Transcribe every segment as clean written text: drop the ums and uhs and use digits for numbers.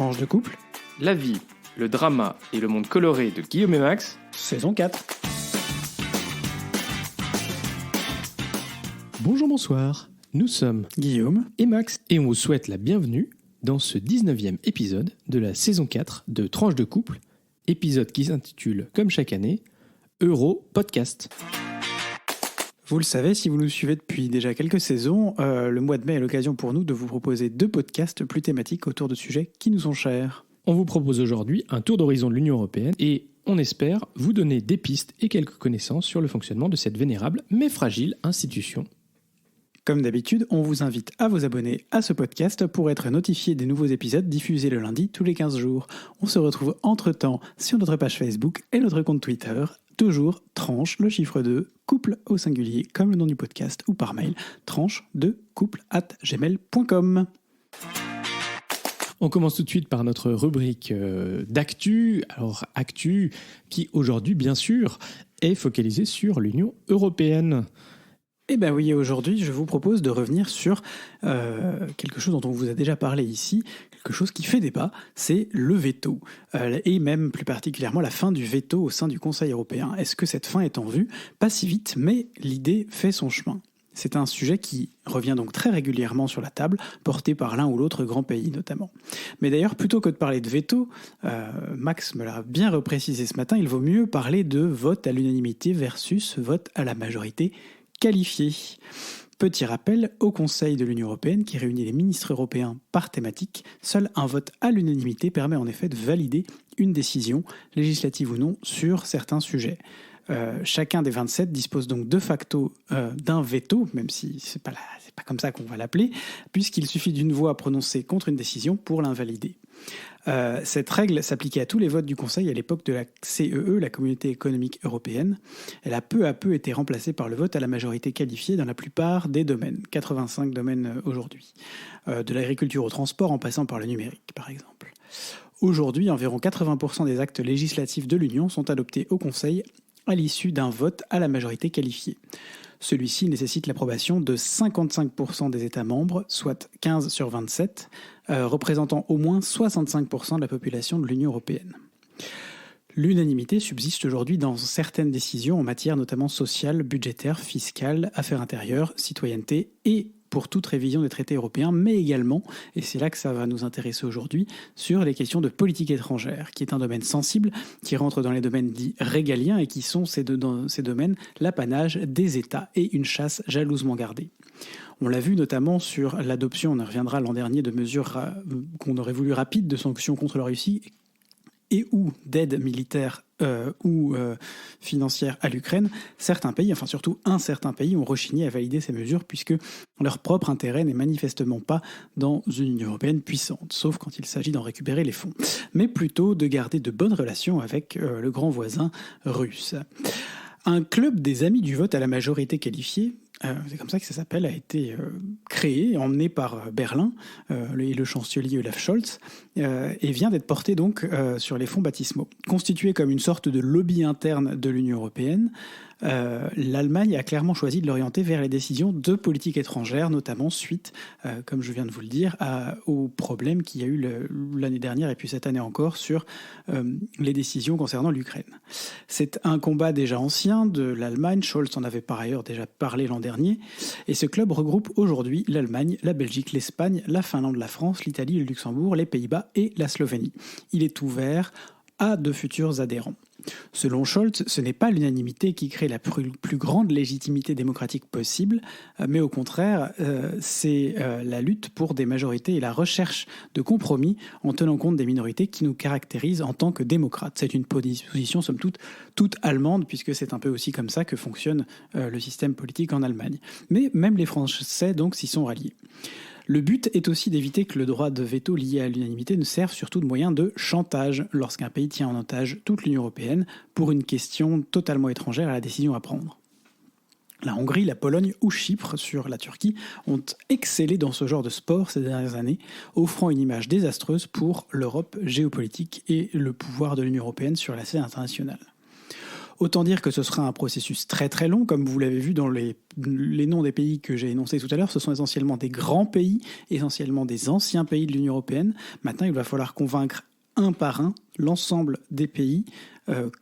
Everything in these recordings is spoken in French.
Tranche de couple, La vie, le drama et le monde coloré de Guillaume et Max, saison 4. Bonjour, bonsoir, nous sommes Guillaume et Max et on vous souhaite la bienvenue dans ce 19e épisode de la saison 4 de Tranche de couple, épisode qui s'intitule, comme chaque année, Euro Podcast. Vous le savez, si vous nous suivez depuis déjà quelques saisons, le mois de mai est l'occasion pour nous de vous proposer 2 podcasts plus thématiques autour de sujets qui nous sont chers. On vous propose aujourd'hui un tour d'horizon de l'Union européenne et on espère vous donner des pistes et quelques connaissances sur le fonctionnement de cette vénérable mais fragile institution. Comme d'habitude, on vous invite à vous abonner à ce podcast pour être notifié des nouveaux épisodes diffusés le lundi tous les 15 jours. On se retrouve entre-temps sur notre page Facebook et notre compte Twitter, toujours tranche, le chiffre 2, couple au singulier, comme le nom du podcast, ou par mail, tranche2couple@gmail.com. On commence tout de suite par notre rubrique d'actu. Alors, actu qui aujourd'hui, bien sûr, est focalisée sur l'Union européenne. Eh bien oui, aujourd'hui, je vous propose de revenir sur quelque chose dont on vous a déjà parlé ici, quelque chose qui fait débat, c'est le veto, et même plus particulièrement la fin du veto au sein du Conseil européen. Est-ce que cette fin est en vue ? Pas si vite, mais l'idée fait son chemin. C'est un sujet qui revient donc très régulièrement sur la table, porté par l'un ou l'autre grand pays notamment. Mais d'ailleurs, plutôt que de parler de veto, Max me l'a bien reprécisé ce matin, il vaut mieux parler de vote à l'unanimité versus vote à la majorité qualifiée. Petit rappel, au Conseil de l'Union européenne, qui réunit les ministres européens par thématique, seul un vote à l'unanimité permet en effet de valider une décision, législative ou non, sur certains sujets. Chacun des 27 dispose donc de facto d'un veto, même si c'est pas comme ça qu'on va l'appeler, puisqu'il suffit d'une voix prononcée contre une décision pour l'invalider. Cette règle s'appliquait à tous les votes du Conseil à l'époque de la CEE, la Communauté économique européenne. Elle a peu à peu été remplacée par le vote à la majorité qualifiée dans la plupart des domaines, 85 domaines aujourd'hui, de l'agriculture au transport en passant par le numérique par exemple. Aujourd'hui, environ 80% des actes législatifs de l'Union sont adoptés au Conseil à l'issue d'un vote à la majorité qualifiée. Celui-ci nécessite l'approbation de 55% des États membres, soit 15 sur 27, représentant au moins 65% de la population de l'Union européenne. L'unanimité subsiste aujourd'hui dans certaines décisions en matière notamment sociale, budgétaire, fiscale, affaires intérieures, citoyenneté et pour toute révision des traités européens, mais également, et c'est là que ça va nous intéresser aujourd'hui, sur les questions de politique étrangère, qui est un domaine sensible, qui rentre dans les domaines dits régaliens et qui sont ces domaines l'apanage des États et une chasse jalousement gardée. On l'a vu notamment sur l'adoption, on y reviendra l'an dernier, de mesures qu'on aurait voulu rapides de sanctions contre la Russie et ou d'aide militaire ou financière à l'Ukraine, certains pays, enfin surtout un certain pays, ont rechigné à valider ces mesures puisque leur propre intérêt n'est manifestement pas dans une Union européenne puissante, sauf quand il s'agit d'en récupérer les fonds, mais plutôt de garder de bonnes relations avec le grand voisin russe. Un club des amis du vote à la majorité qualifiée, c'est comme ça que ça s'appelle, a été créé, emmené par Berlin, le chancelier Olaf Scholz, et vient d'être porté donc sur les fonds baptismaux. Constitué comme une sorte de lobby interne de l'Union européenne, l'Allemagne a clairement choisi de l'orienter vers les décisions de politique étrangère, notamment suite, comme je viens de vous le dire, aux problèmes qu'il y a eu l'année dernière et puis cette année encore sur les décisions concernant l'Ukraine. C'est un combat déjà ancien de l'Allemagne, Scholz en avait par ailleurs déjà parlé l'an dernier, et ce club regroupe aujourd'hui l'Allemagne, la Belgique, l'Espagne, la Finlande, la France, l'Italie, le Luxembourg, les Pays-Bas et la Slovénie. Il est ouvert à de futurs adhérents. Selon Scholz, ce n'est pas l'unanimité qui crée la plus grande légitimité démocratique possible, mais au contraire, c'est la lutte pour des majorités et la recherche de compromis en tenant compte des minorités qui nous caractérisent en tant que démocrates. C'est une position, somme toute allemande, puisque c'est un peu aussi comme ça que fonctionne le système politique en Allemagne. Mais même les Français, donc, s'y sont ralliés. Le but est aussi d'éviter que le droit de veto lié à l'unanimité ne serve surtout de moyen de chantage lorsqu'un pays tient en otage toute l'Union européenne pour une question totalement étrangère à la décision à prendre. La Hongrie, la Pologne ou Chypre sur la Turquie ont excellé dans ce genre de sport ces dernières années, offrant une image désastreuse pour l'Europe géopolitique et le pouvoir de l'Union européenne sur la scène internationale. Autant dire que ce sera un processus très très long, comme vous l'avez vu dans les noms des pays que j'ai énoncés tout à l'heure. Ce sont essentiellement des grands pays, essentiellement des anciens pays de l'Union européenne. Maintenant, il va falloir convaincre un par un l'ensemble des pays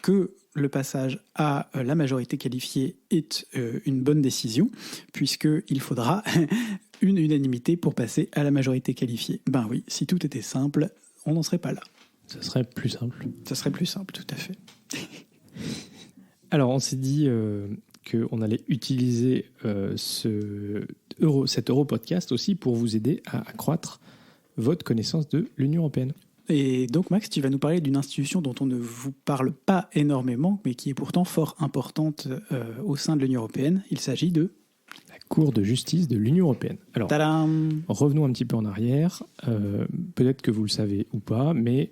que le passage à la majorité qualifiée est une bonne décision, puisqu'il faudra une unanimité pour passer à la majorité qualifiée. Ben oui, si tout était simple, on n'en serait pas là. Ça serait plus simple. Ça serait plus simple, tout à fait. Alors, on s'est dit qu'on allait utiliser cet Euro-podcast aussi pour vous aider à accroître votre connaissance de l'Union européenne. Et donc, Max, tu vas nous parler d'une institution dont on ne vous parle pas énormément, mais qui est pourtant fort importante au sein de l'Union européenne. Il s'agit de... la Cour de justice de l'Union européenne. Alors, tadam, revenons un petit peu en arrière. Peut-être que vous le savez ou pas, mais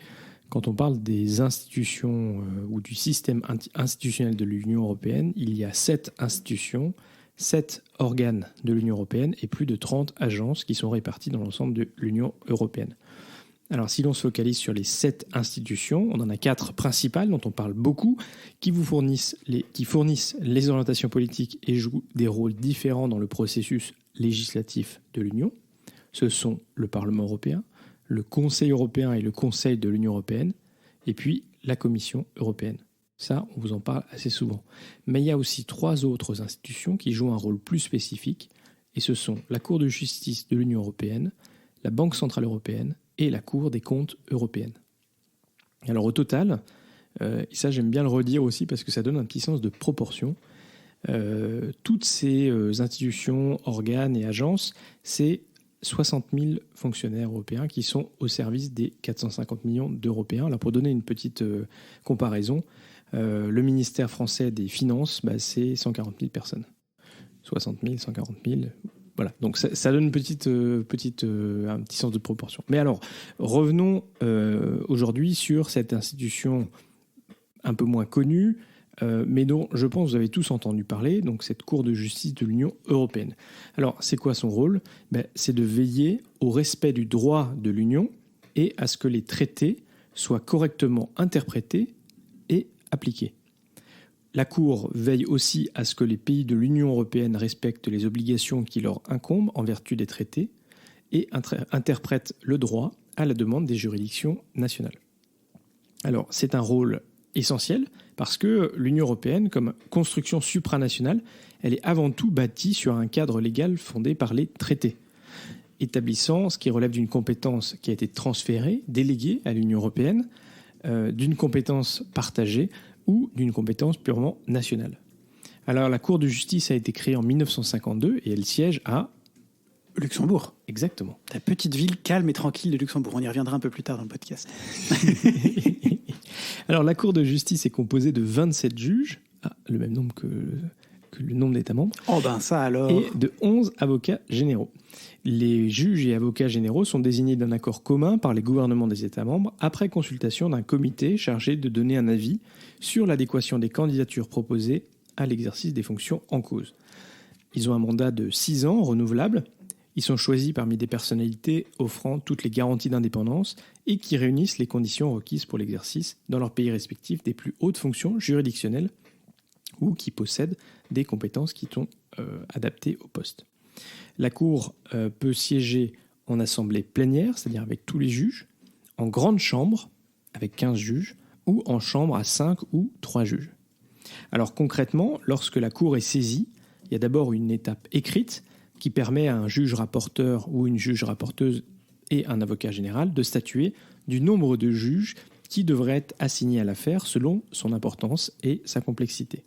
quand on parle des institutions ou du système institutionnel de l'Union européenne, il y a 7 institutions, 7 organes de l'Union européenne et plus de 30 agences qui sont réparties dans l'ensemble de l'Union européenne. Alors, si l'on se focalise sur les 7 institutions, on en a 4 principales dont on parle beaucoup, qui fournissent les orientations politiques et jouent des rôles différents dans le processus législatif de l'Union. Ce sont le Parlement européen, le Conseil européen et le Conseil de l'Union européenne, et puis la Commission européenne. Ça, on vous en parle assez souvent. Mais il y a aussi 3 autres institutions qui jouent un rôle plus spécifique, et ce sont la Cour de justice de l'Union européenne, la Banque centrale européenne et la Cour des comptes européenne. Alors au total, et ça j'aime bien le redire aussi parce que ça donne un petit sens de proportion, toutes ces institutions, organes et agences, c'est 60 000 fonctionnaires européens qui sont au service des 450 millions d'Européens. Alors pour donner une petite comparaison, le ministère français des Finances, c'est 140 000 personnes. 60 000, 140 000... Voilà, donc ça donne un petit sens de proportion. Mais alors, revenons aujourd'hui sur cette institution un peu moins connue, mais dont je pense que vous avez tous entendu parler, donc cette Cour de justice de l'Union européenne. Alors, c'est quoi son rôle ? C'est de veiller au respect du droit de l'Union et à ce que les traités soient correctement interprétés et appliqués. La Cour veille aussi à ce que les pays de l'Union européenne respectent les obligations qui leur incombent en vertu des traités et interprètent le droit à la demande des juridictions nationales. Alors, c'est un rôle essentiel parce que l'Union européenne, comme construction supranationale, elle est avant tout bâtie sur un cadre légal fondé par les traités, établissant ce qui relève d'une compétence qui a été transférée, déléguée à l'Union européenne, d'une compétence partagée ou d'une compétence purement nationale. Alors la Cour de justice a été créée en 1952 et elle siège à... Luxembourg. Exactement. La petite ville calme et tranquille de Luxembourg. On y reviendra un peu plus tard dans le podcast. Alors la Cour de justice est composée de 27 juges, le même nombre que le nombre d'États membres. Oh ben ça alors. Et de 11 avocats généraux. Les juges et avocats généraux sont désignés d'un accord commun par les gouvernements des États membres après consultation d'un comité chargé de donner un avis sur l'adéquation des candidatures proposées à l'exercice des fonctions en cause. Ils ont un mandat de 6 ans renouvelable. Ils sont choisis parmi des personnalités offrant toutes les garanties d'indépendance et qui réunissent les conditions requises pour l'exercice dans leurs pays respectifs des plus hautes fonctions juridictionnelles ou qui possèdent des compétences qui sont adaptées au poste. La Cour peut siéger en assemblée plénière, c'est-à-dire avec tous les juges, en grande chambre, avec 15 juges, ou en chambre à 5 ou 3 juges. Alors concrètement, lorsque la Cour est saisie, il y a d'abord une étape écrite qui permet à un juge rapporteur ou une juge rapporteuse et un avocat général de statuer du nombre de juges qui devraient être assignés à l'affaire selon son importance et sa complexité.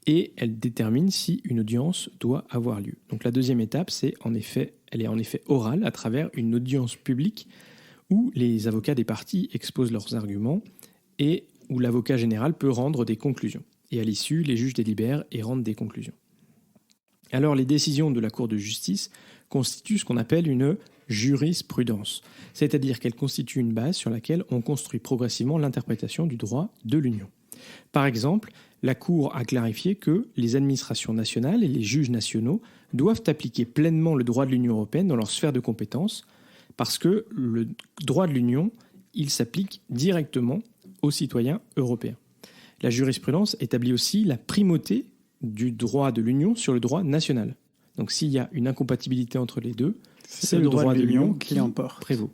Et elle détermine si une audience doit avoir lieu. Donc la deuxième étape, elle est en effet orale à travers une audience publique où les avocats des parties exposent leurs arguments et où l'avocat général peut rendre des conclusions. Et à l'issue, les juges délibèrent et rendent des conclusions. Alors les décisions de la Cour de justice constituent ce qu'on appelle une jurisprudence, c'est-à-dire qu'elles constituent une base sur laquelle on construit progressivement l'interprétation du droit de l'Union. Par exemple, la Cour a clarifié que les administrations nationales et les juges nationaux doivent appliquer pleinement le droit de l'Union européenne dans leur sphère de compétences, parce que le droit de l'Union, il s'applique directement aux citoyens européens. la jurisprudence établit aussi la primauté du droit de l'Union sur le droit national. Donc s'il y a une incompatibilité entre les deux, c'est le droit de l'Union qui l'emporte. Prévaut.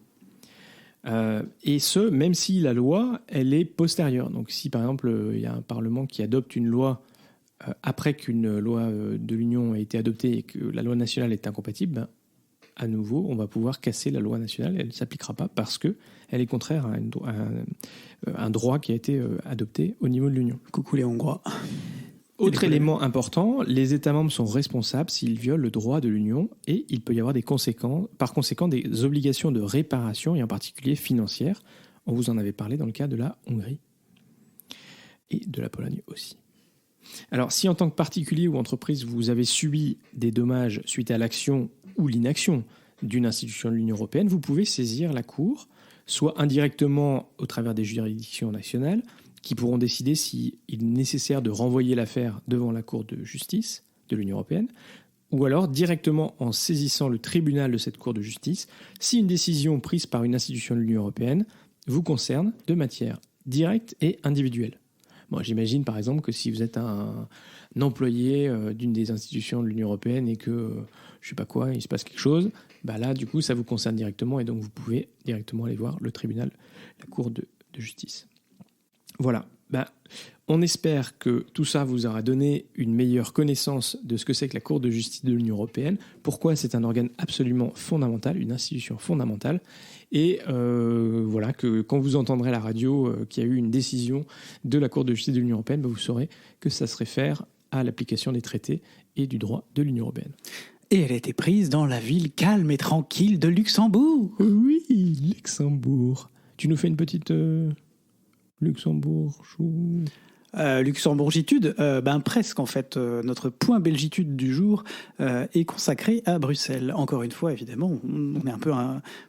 Et ce, même si la loi, elle est postérieure. Donc si par exemple, il y a un Parlement qui adopte une loi après qu'une loi de l'Union ait été adoptée et que la loi nationale est incompatible, ben, à nouveau, on va pouvoir casser la loi nationale. Elle ne s'appliquera pas parce qu'elle est contraire à un droit qui a été adopté au niveau de l'Union. Coucou les Hongrois. Autre élément important, les États membres sont responsables s'ils violent le droit de l'Union et il peut y avoir par conséquent des obligations de réparation et en particulier financières. On vous en avait parlé dans le cas de la Hongrie et de la Pologne aussi. Alors, si en tant que particulier ou entreprise, vous avez subi des dommages suite à l'action ou l'inaction d'une institution de l'Union européenne, vous pouvez saisir la Cour, soit indirectement au travers des juridictions nationales, qui pourront décider s'il est nécessaire de renvoyer l'affaire devant la Cour de justice de l'Union européenne, ou alors directement en saisissant le tribunal de cette Cour de justice, si une décision prise par une institution de l'Union européenne vous concerne de manière directe et individuelle. Bon, j'imagine par exemple que si vous êtes un employé d'une des institutions de l'Union européenne et que, je ne sais pas quoi, il se passe quelque chose, bah là, du coup, ça vous concerne directement et donc vous pouvez directement aller voir le tribunal, la Cour de justice. Voilà. Bah, on espère que tout ça vous aura donné une meilleure connaissance de ce que c'est que la Cour de justice de l'Union européenne, pourquoi c'est un organe absolument fondamental, une institution fondamentale, et voilà, que quand vous entendrez à la radio qu'il y a eu une décision de la Cour de justice de l'Union européenne, bah, vous saurez que ça se réfère à l'application des traités et du droit de l'Union européenne. Et elle a été prise dans la ville calme et tranquille de Luxembourg. Oui, Luxembourg. Tu nous fais une petite... Luxembourg, chou. Luxembourgitude, presque en fait. Notre point belgitude du jour est consacré à Bruxelles. Encore une fois, évidemment, on est un peu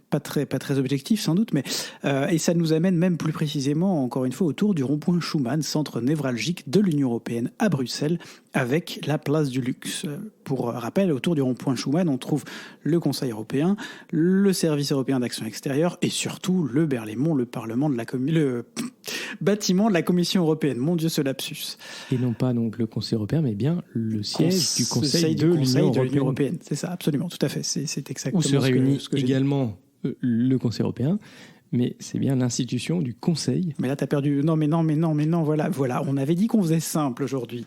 pas très objectif sans doute, mais et ça nous amène même plus précisément, encore une fois, autour du rond-point Schuman, centre névralgique de l'Union européenne à Bruxelles, avec la place du luxe. Pour rappel, autour du rond-point Schuman, on trouve le Conseil européen, le Service européen d'action extérieure et surtout le Berlaymont, le Parlement de le bâtiment de la Commission européenne. Mon Dieu, ce lapsus. Et non pas donc le Conseil européen, mais bien le siège du Conseil de l'Union européenne. C'est ça, absolument, tout à fait. C'est exactement où se réunit également le Conseil européen, mais c'est bien l'institution du Conseil. Mais là, t'as perdu. Non, voilà. On avait dit qu'on faisait simple aujourd'hui.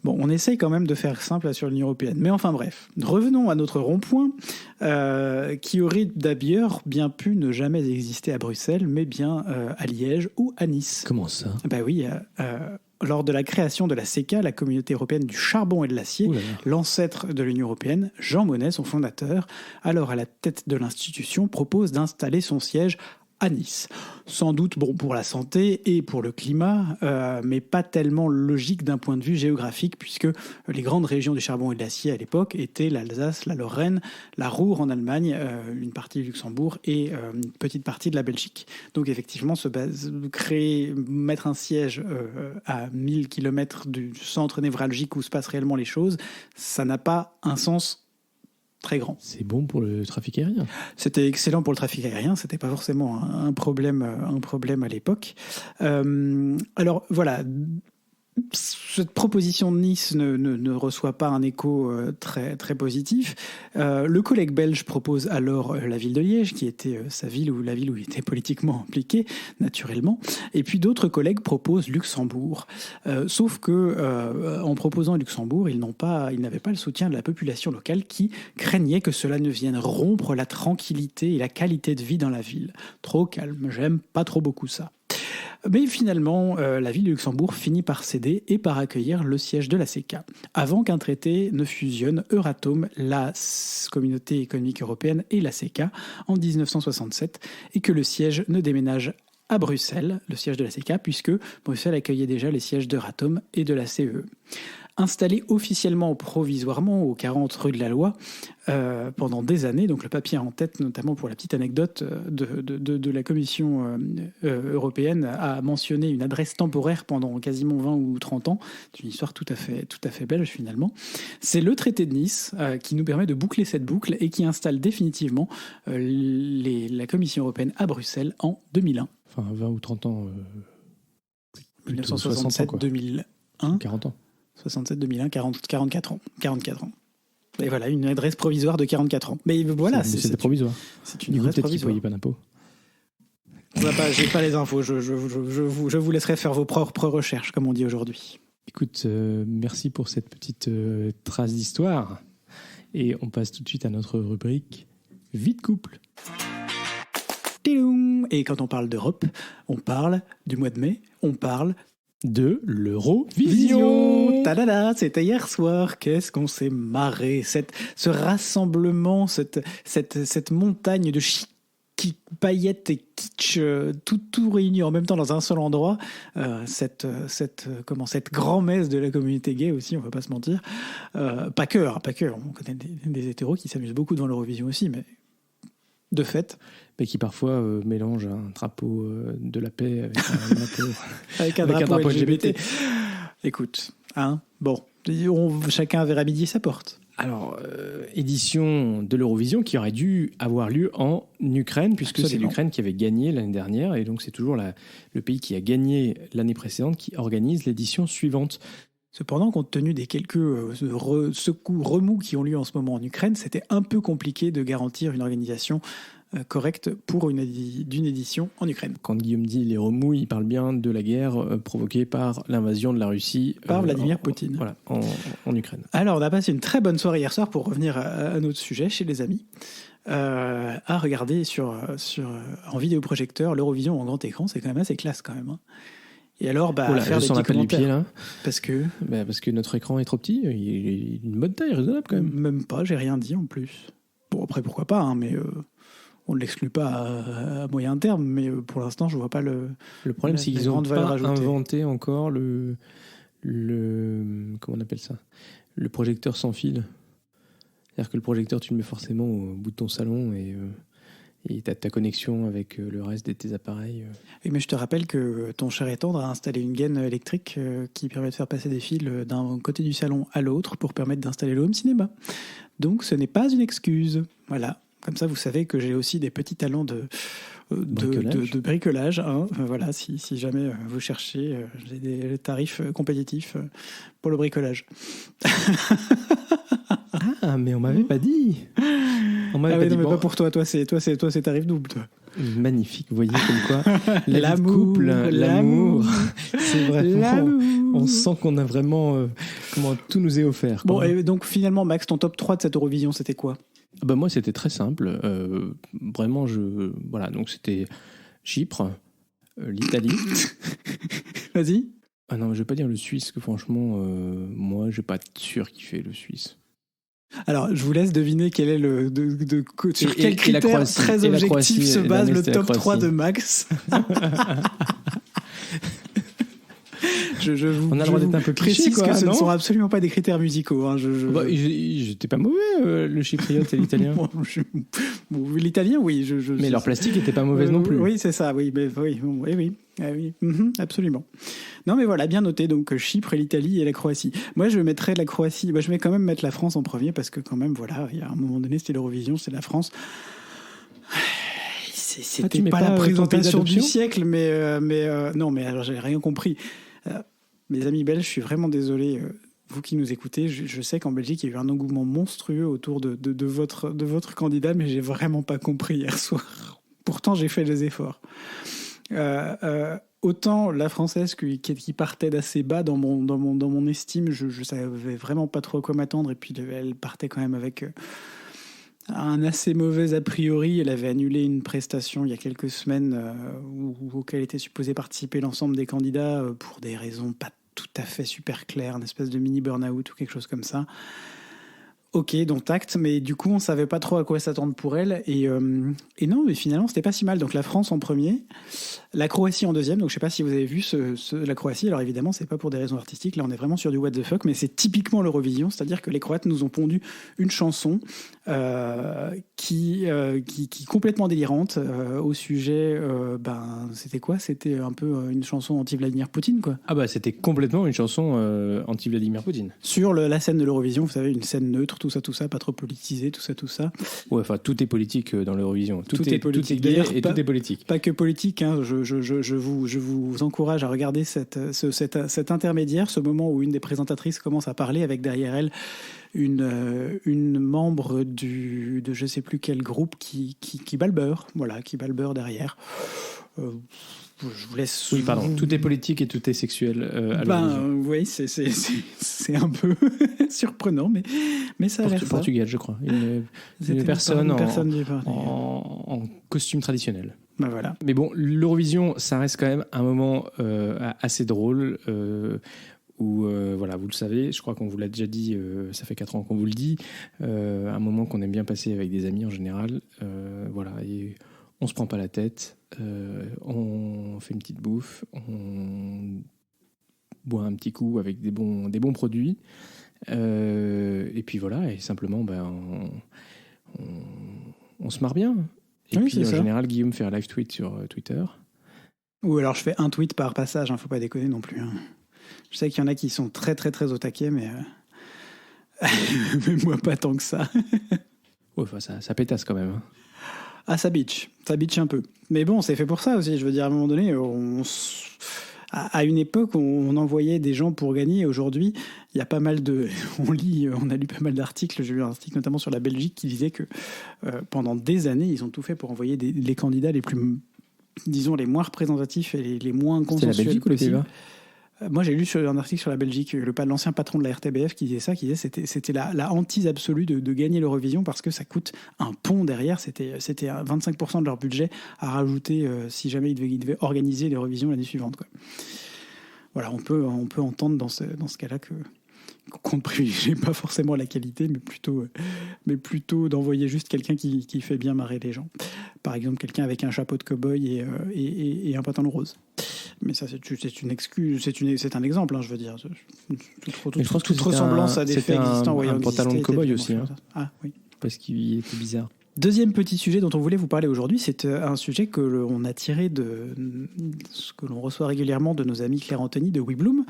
Bon, on essaye quand même de faire simple sur l'Union européenne. Mais enfin bref, revenons à notre rond-point, qui aurait d'ailleurs bien pu ne jamais exister à Bruxelles, mais bien à Liège ou à Nice. Comment ça ? Ben oui, lors de la création de la CECA, la Communauté européenne du charbon et de l'acier, l'ancêtre de l'Union européenne, Jean Monnet, son fondateur, alors à la tête de l'institution, propose d'installer son siège à Nice. Sans doute pour la santé et pour le climat, mais pas tellement logique d'un point de vue géographique, puisque les grandes régions du charbon et de l'acier à l'époque étaient l'Alsace, la Lorraine, la Ruhr en Allemagne, une partie du Luxembourg et une petite partie de la Belgique. Donc effectivement, mettre un siège à 1000 km du centre névralgique où se passent réellement les choses, ça n'a pas un sens très grand. C'est bon pour le trafic aérien. C'était excellent pour le trafic aérien, c'était pas forcément un problème à l'époque. Alors voilà, cette proposition de Nice ne reçoit pas un écho très positif. Le collègue belge propose alors la ville de Liège, qui était la ville où il était politiquement impliqué, naturellement. Et puis d'autres collègues proposent Luxembourg. Sauf que en proposant Luxembourg, ils n'avaient pas le soutien de la population locale qui craignait que cela ne vienne rompre la tranquillité et la qualité de vie dans la ville. Trop calme, j'aime pas trop beaucoup ça. Mais finalement, la ville de Luxembourg finit par céder et par accueillir le siège de la CECA, avant qu'un traité ne fusionne Euratom, la Communauté économique européenne et la CECA en 1967, et que le siège ne déménage à Bruxelles, le siège de la CECA, puisque Bruxelles accueillait déjà les sièges d'Euratom et de la CEE. Installé officiellement provisoirement au 40 rue de la Loi pendant des années, donc le papier en tête, notamment pour la petite anecdote de la Commission européenne, a mentionné une adresse temporaire pendant quasiment 20 ou 30 ans. C'est une histoire tout à fait belge finalement. C'est le traité de Nice qui nous permet de boucler cette boucle et qui installe définitivement la Commission européenne à Bruxelles en 2001. Enfin, 20 ou 30 ans... Plutôt 60 ans, quoi. 1967-2001. 40 ans. 67-2001, 44 ans. 44 ans. Et voilà, une adresse provisoire de 44 ans. Mais voilà, C'était provisoire. C'est une Du coup, adresse peut-être qu'ils ne provisoire. payaient pas d'impôts. J'ai pas les infos. Je vous laisserai faire vos propres recherches, comme on dit aujourd'hui. Écoute, merci pour cette petite trace d'histoire. Et on passe tout de suite à notre rubrique Vie de couple. Et quand on parle d'Europe, on parle du mois de mai, on parle de l'Eurovision. Tadada, c'était hier soir. Qu'est-ce qu'on s'est marré. Ce rassemblement, cette montagne de paillettes et kitsch, tout réuni en même temps dans un seul endroit. Cette grand-messe de la communauté gay aussi, on ne va pas se mentir. Pas que. On connaît des hétéros qui s'amusent beaucoup devant l'Eurovision aussi, mais de fait. Mais qui parfois mélange un drapeau de la paix avec un drapeau LGBT. Écoute, bon, chacun verra midi sa porte. Alors, édition de l'Eurovision qui aurait dû avoir lieu en Ukraine, puisque c'est l'Ukraine qui avait gagné l'année dernière, et donc c'est toujours le pays qui a gagné l'année précédente qui organise l'édition suivante. Cependant, compte tenu des quelques remous qui ont lieu en ce moment en Ukraine, c'était un peu compliqué de garantir une organisation correcte pour d'une édition en Ukraine. Quand Guillaume dit les remous, il parle bien de la guerre provoquée par l'invasion de la Russie par Vladimir Poutine. Voilà, en Ukraine. Alors, on a passé une très bonne soirée hier soir pour revenir à notre sujet chez les amis. À regarder en vidéoprojecteur l'Eurovision en grand écran, c'est quand même assez classe quand même. Et alors, faire des petits commentaires. Du pied, là. Parce que notre écran est trop petit, il est une bonne taille raisonnable quand même. Même pas, j'ai rien dit en plus. Bon, après, pourquoi pas, mais on ne l'exclut pas à moyen terme, mais pour l'instant, je vois pas le problème, c'est qu'ils n'ont pas inventé encore le comment on appelle ça, le projecteur sans fil. C'est-à-dire que le projecteur, tu le mets forcément au bout de ton salon et tu as ta connexion avec le reste de tes appareils. Oui, mais je te rappelle que ton cher et tendre a installé une gaine électrique qui permet de faire passer des fils d'un côté du salon à l'autre pour permettre d'installer le home cinéma. Donc ce n'est pas une excuse. Voilà. Comme ça, vous savez que j'ai aussi des petits talents de bricolage. Voilà, si jamais vous cherchez, j'ai des tarifs compétitifs pour le bricolage. Ah, mais on m'avait pas dit. On m'avait pas dit. Mais pas pour toi. Toi, c'est tarif double, toi. Magnifique. Vous voyez comme quoi la vie de couple, l'amour, c'est vraiment. On sent qu'on a vraiment tout nous est offert. Bon, et donc finalement, Max, ton top 3 de cette Eurovision, c'était quoi ? Moi, c'était très simple. Vraiment, voilà. Donc, c'était Chypre, l'Italie. Vas-y. Ah non, je vais pas dire le Suisse, parce que franchement, moi, je vais pas être sûr qu'il fait le Suisse. Alors, je vous laisse deviner quel est sur quel critère très objectif se base le top 3 de Max. On a le droit d'être un peu cliché, quoi, que ce ne sont absolument pas des critères musicaux. J'étais pas mauvais, le chypriote et l'italien. L'italien, oui. Mais leur plastique n'était pas mauvaise non plus. Oui, c'est ça, oui. Oui. Absolument. Non, mais voilà, bien noté. Donc, Chypre, l'Italie et la Croatie. Moi, je mettrais la Croatie. Je vais quand même mettre la France en premier parce que, quand même, voilà, il y a un moment donné, c'était l'Eurovision, c'est la France. C'était pas la présentation du siècle, mais non, mais alors, j'ai rien compris. Mes amis belges, je suis vraiment désolé. Vous qui nous écoutez, je sais qu'en Belgique, il y a eu un engouement monstrueux autour de votre candidat, mais j'ai vraiment pas compris hier soir. Pourtant, j'ai fait des efforts. Autant la française qui partait d'assez bas dans mon estime, je savais vraiment pas trop à quoi m'attendre, et puis elle partait quand même avec un assez mauvais a priori. Elle avait annulé une prestation il y a quelques semaines auquel était supposé participer l'ensemble des candidats pour des raisons pas tout à fait super claires, une espèce de mini burn-out ou quelque chose comme ça. Ok, donc tact, mais du coup on savait pas trop à quoi s'attendre pour elle, et non, mais finalement c'était pas si mal. Donc la France en premier, la Croatie en deuxième. Donc je sais pas si vous avez vu la Croatie. Alors évidemment c'est pas pour des raisons artistiques, là on est vraiment sur du what the fuck, mais c'est typiquement l'Eurovision, c'est-à-dire que les Croates nous ont pondu une chanson qui complètement délirante au sujet. C'était quoi? C'était un peu une chanson anti-Vladimir Poutine, quoi. Ah bah c'était complètement une chanson anti-Vladimir Poutine. Sur la scène de l'Eurovision, vous savez, une scène neutre, tout ça, pas trop politisé, tout ça. Ouais, enfin tout est politique dans l'Eurovision. Tout est politique. gay D'ailleurs, et tout est politique. Pas que politique. Hein. Je vous encourage à regarder cet intermédiaire, ce moment où une des présentatrices commence à parler avec derrière elle une membre de je sais plus quel groupe qui balbeure, qui balbeure derrière. Je vous laisse. Oui, pardon. Tout est politique et tout est sexuel. À l'Eurovision. Oui, c'est un peu surprenant, mais ça a l'air ça. Portugal, je crois. Une personne en costume traditionnel. Ben voilà. Mais bon, l'Eurovision, ça reste quand même un moment assez drôle. Où, vous le savez, je crois qu'on vous l'a déjà dit, ça fait 4 ans qu'on vous le dit, un moment qu'on aime bien passer avec des amis en général, et on se prend pas la tête, on fait une petite bouffe, on boit un petit coup avec des bons produits, et puis voilà, et simplement, on se marre bien. Et oui, puis en général, Guillaume fait un live tweet sur Twitter. Ou alors je fais un tweet par passage, faut pas déconner non plus. Hein. Je sais qu'il y en a qui sont très très très au taquet, mais moi pas tant que ça. Ouais, ça pétasse quand même. Ah, ça bitch un peu. Mais bon, c'est fait pour ça aussi. Je veux dire, à un moment donné, à une époque, on envoyait des gens pour gagner. Aujourd'hui, il y a pas mal de... On a lu pas mal d'articles. J'ai lu un article notamment sur la Belgique qui disait que pendant des années, ils ont tout fait pour envoyer les candidats les plus, disons, les moins représentatifs et les moins consensuels. C'est la Belgique possible. Ou le Pays-Bas ? Moi, j'ai lu un article sur la Belgique, l'ancien patron de la RTBF qui disait que c'était la hantise absolue de gagner l'Eurovision parce que ça coûte un pont derrière. C'était 25% de leur budget à rajouter si jamais ils devaient organiser l'Eurovision l'année suivante, quoi. Voilà, on peut entendre dans ce cas-là qu'on ne privilégie pas forcément la qualité, mais plutôt d'envoyer juste quelqu'un qui fait bien marrer les gens. Par exemple, quelqu'un avec un chapeau de cow-boy et un pantalon rose. Mais ça, c'est une excuse, c'est un exemple, hein, je veux dire. Toute ressemblance à des faits existants. Un pantalon de cow-boy aussi. Hein. Ah, oui. Parce qu'il était bizarre. Deuxième petit sujet dont on voulait vous parler aujourd'hui, c'est un sujet que l'on a tiré de ce que l'on reçoit régulièrement de nos amis Claire Anthony de WeBloom.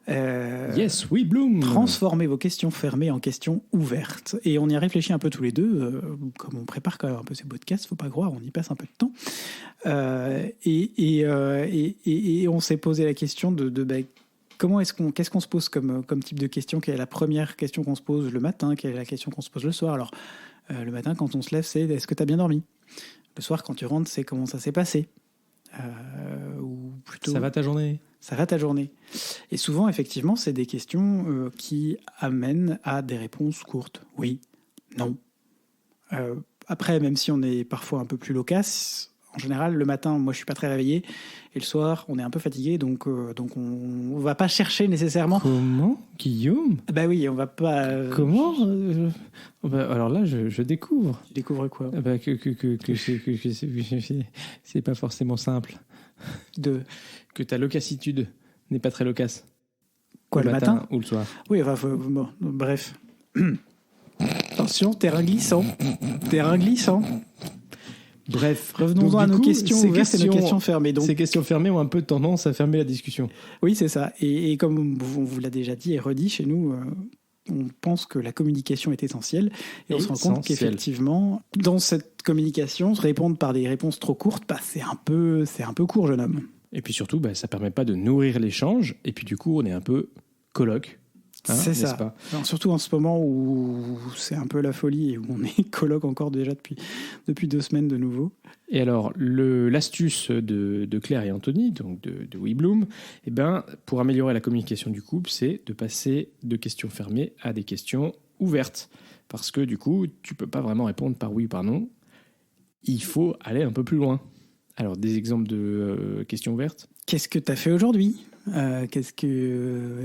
Yes, WeBloom. Transformer vos questions fermées en questions ouvertes. Et on y a réfléchi un peu tous les deux. Comme on prépare quand même un peu ces podcasts, faut pas croire, on y passe un peu de temps. Et on s'est posé la question qu'est-ce qu'on se pose comme type de question? Quelle est la première question qu'on se pose le matin? Quelle est la question qu'on se pose le soir? Alors, le matin, quand on se lève, c'est est-ce que tu as bien dormi? Le soir, quand tu rentres, c'est comment ça s'est passé? Ou plutôt, ça va ta journée? Ça va ta journée? Et souvent, effectivement, c'est des questions qui amènent à des réponses courtes. Oui, non. Après, même si on est parfois un peu plus loquace, en général, le matin, moi, je suis pas très réveillé. Et le soir, on est un peu fatigué, donc on va pas chercher nécessairement... Comment, Guillaume? Bah oui, on va pas... Comment alors là, je découvre. Tu découvres quoi? Que c'est pas forcément simple. Que ta loquacitude n'est pas très loquace. Quoi, le matin ou le soir? Oui, enfin, bon, bref. Attention, terrain glissant. Bref, revenons-en à nos questions ouvertes et nos questions fermées. Donc, ces questions fermées ont un peu tendance à fermer la discussion. Oui, c'est ça. Et comme on vous l'a déjà dit et redit, chez nous, on pense que la communication est essentielle. Et on se rend compte qu'effectivement, dans cette communication, se répondre par des réponses trop courtes, c'est un peu court, jeune homme. Et puis surtout, ça ne permet pas de nourrir l'échange. Et puis du coup, on est un peu coloc. C'est ça. Pas. Alors, surtout en ce moment où c'est un peu la folie et où on est coloc encore déjà depuis 2 semaines de nouveau. Et alors, l'astuce de Claire et Anthony, donc de WeBloom, pour améliorer la communication du couple, c'est de passer de questions fermées à des questions ouvertes. Parce que du coup, tu ne peux pas vraiment répondre par oui ou par non. Il faut aller un peu plus loin. Alors, des exemples de questions ouvertes. Qu'est-ce que tu as fait aujourd'hui ? Qu'est-ce que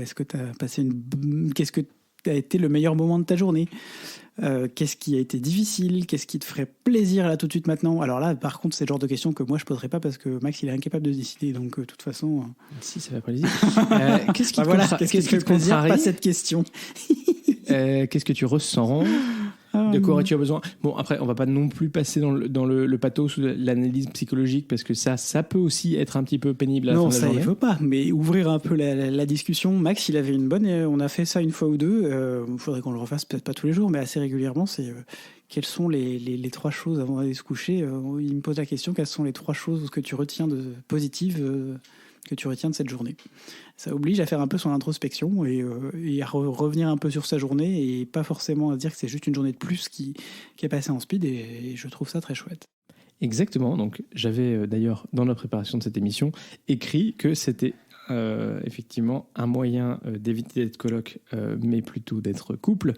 a été le meilleur moment de ta journée? Qu'est-ce qui a été difficile? Qu'est-ce qui te ferait plaisir là tout de suite maintenant? Alors là, par contre, c'est le genre de questions que moi je poserais pas parce que Max il est incapable de décider. Donc de toute façon. Si, ça va pas plaisir. Qu'est-ce qui te ferait plaisir? Pas cette question. Qu'est-ce que tu ressens De quoi aurais-tu besoin? Bon, après, on va pas non plus passer dans le pathos ou l'analyse psychologique, parce que ça peut aussi être un petit peu pénible à la fin Non, de la ça, journée. il faut pas. Mais ouvrir un peu la discussion. Max, il avait une bonne. On a fait ça une fois ou deux. Il faudrait qu'on le refasse, peut-être pas tous les jours, mais assez régulièrement. C'est quelles sont les trois choses avant d'aller se coucher. Il me pose la question, quelles sont les trois choses que tu retiens de positives que tu retiens de cette journée. Ça oblige à faire un peu son introspection et à revenir un peu sur sa journée et pas forcément à se dire que c'est juste une journée de plus qui est passée en speed et je trouve ça très chouette. Exactement. Donc, j'avais d'ailleurs, dans la préparation de cette émission, écrit que c'était effectivement un moyen d'éviter d'être coloc, mais plutôt d'être couple,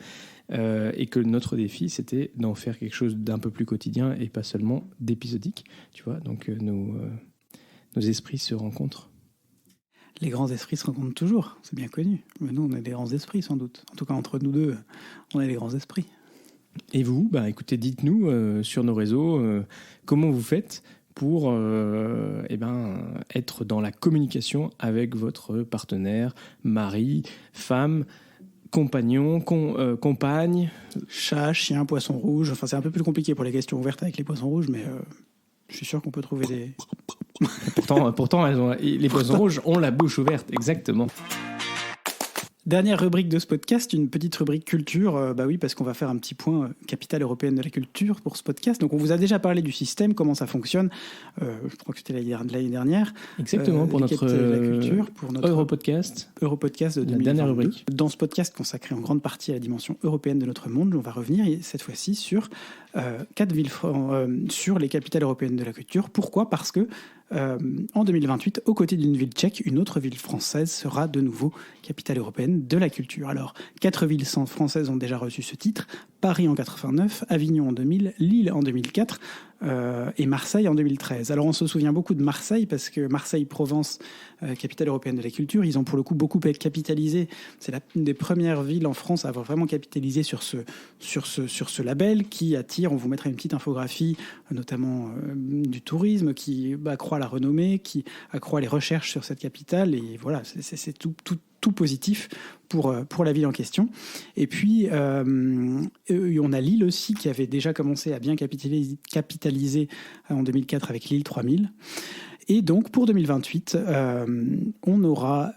et que notre défi, c'était d'en faire quelque chose d'un peu plus quotidien et pas seulement d'épisodique. Tu vois, donc nos esprits se rencontrent. Les grands esprits se rencontrent toujours, c'est bien connu. Mais nous, on est des grands esprits, sans doute. En tout cas, entre nous deux, on est des grands esprits. Et vous, écoutez, dites-nous sur nos réseaux comment vous faites pour être dans la communication avec votre partenaire, mari, femme, compagnon, compagne. Chat, chien, poisson rouge. Enfin, c'est un peu plus compliqué pour les questions ouvertes avec les poissons rouges, mais je suis sûr qu'on peut trouver des... Pourtant les poissons rouges ont la bouche ouverte, exactement. Dernière rubrique de ce podcast, une petite rubrique culture. Bah oui, parce qu'on va faire un petit point capitale européenne de la culture pour ce podcast. Donc on vous a déjà parlé du système, comment ça fonctionne. Je crois que c'était l'année dernière. Exactement, pour notre culture, pour notre Europodcast. Europodcast de 2022. Dernière rubrique. Dans ce podcast consacré en grande partie à la dimension européenne de notre monde, on va revenir cette fois-ci sur 4 villes, sur les capitales européennes de la culture. Pourquoi ? Parce que en 2028, aux côtés d'une ville tchèque, une autre ville française sera de nouveau capitale européenne de la culture. Alors, 4 villes françaises ont déjà reçu ce titre. Paris en 89, Avignon en 2000, Lille en 2004 et Marseille en 2013. Alors on se souvient beaucoup de Marseille parce que Marseille-Provence, capitale européenne de la culture, ils ont pour le coup beaucoup capitalisé. C'est l'une des premières villes en France à avoir vraiment capitalisé sur ce label qui attire, on vous mettra une petite infographie, notamment du tourisme, qui accroît la renommée, qui accroît les recherches sur cette capitale. Et voilà, c'est tout positif pour la ville en question. Et puis, on a Lille aussi, qui avait déjà commencé à bien capitaliser en 2004 avec Lille 3000. Et donc, pour 2028, on aura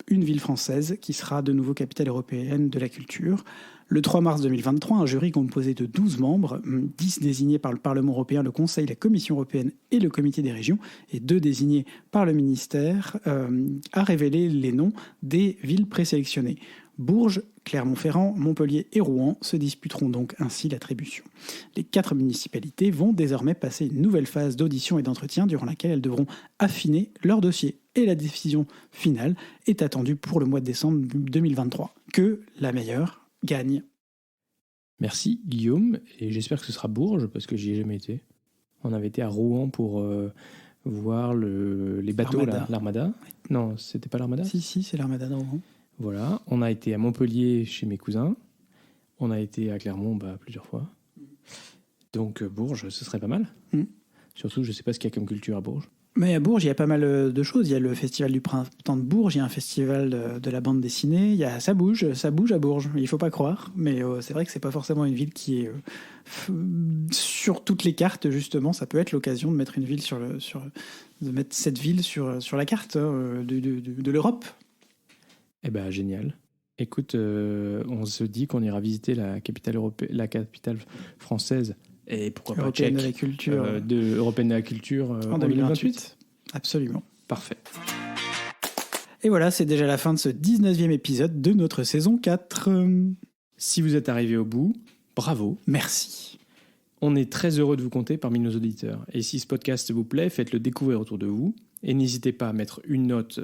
une ville française qui sera de nouveau capitale européenne de la culture. Le 3 mars 2023, un jury composé de 12 membres, 10 désignés par le Parlement européen, le Conseil, la Commission européenne et le Comité des régions, et 2 désignés par le ministère, a révélé les noms des villes présélectionnées. Bourges, Clermont-Ferrand, Montpellier et Rouen se disputeront donc ainsi l'attribution. Les 4 municipalités vont désormais passer une nouvelle phase d'audition et d'entretien durant laquelle elles devront affiner leur dossier. Et la décision finale est attendue pour le mois de décembre 2023. Que la meilleure gagne. Merci Guillaume, et j'espère que ce sera Bourges, parce que j'y ai jamais été. On avait été à Rouen pour voir les bateaux, l'Armada. Non, c'était pas l'Armada ? Si, c'est l'Armada de Rouen. Voilà, on a été à Montpellier chez mes cousins, on a été à Clermont plusieurs fois. Donc Bourges, ce serait pas mal. Surtout, je sais pas ce qu'il y a comme culture à Bourges. Mais à Bourges, il y a pas mal de choses. Il y a le festival du printemps de Bourges, il y a un festival de la bande dessinée. Ça bouge à Bourges. Il faut pas croire, mais c'est vrai que c'est pas forcément une ville qui est sur toutes les cartes. Justement, ça peut être l'occasion de mettre une ville de mettre cette ville sur la carte de l'Europe. Eh ben génial. Écoute, on se dit qu'on ira visiter la capitale française. Et pourquoi pas tchèque, de la culture, européenne de la culture en 2028. Absolument. Parfait. Et voilà, c'est déjà la fin de ce 19e épisode de notre saison 4. Si vous êtes arrivé au bout, bravo. Merci. On est très heureux de vous compter parmi nos auditeurs. Et si ce podcast vous plaît, faites-le découvrir autour de vous. Et n'hésitez pas à mettre une note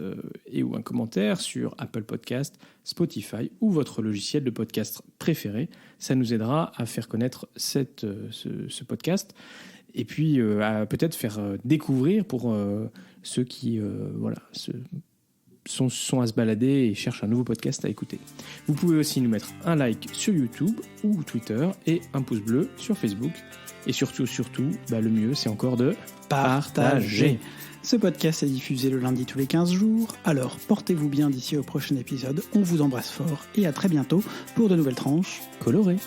ou un commentaire sur Apple Podcast, Spotify ou votre logiciel de podcast préféré. Ça nous aidera à faire connaître ce podcast et puis à peut-être faire découvrir pour ceux qui sont à se balader et cherchent un nouveau podcast à écouter. Vous pouvez aussi nous mettre un like sur YouTube ou Twitter et un pouce bleu sur Facebook. Et surtout, le mieux, c'est encore de partager. Ce podcast est diffusé le lundi tous les 15 jours, alors portez-vous bien d'ici au prochain épisode. On vous embrasse fort et à très bientôt pour de nouvelles tranches colorées.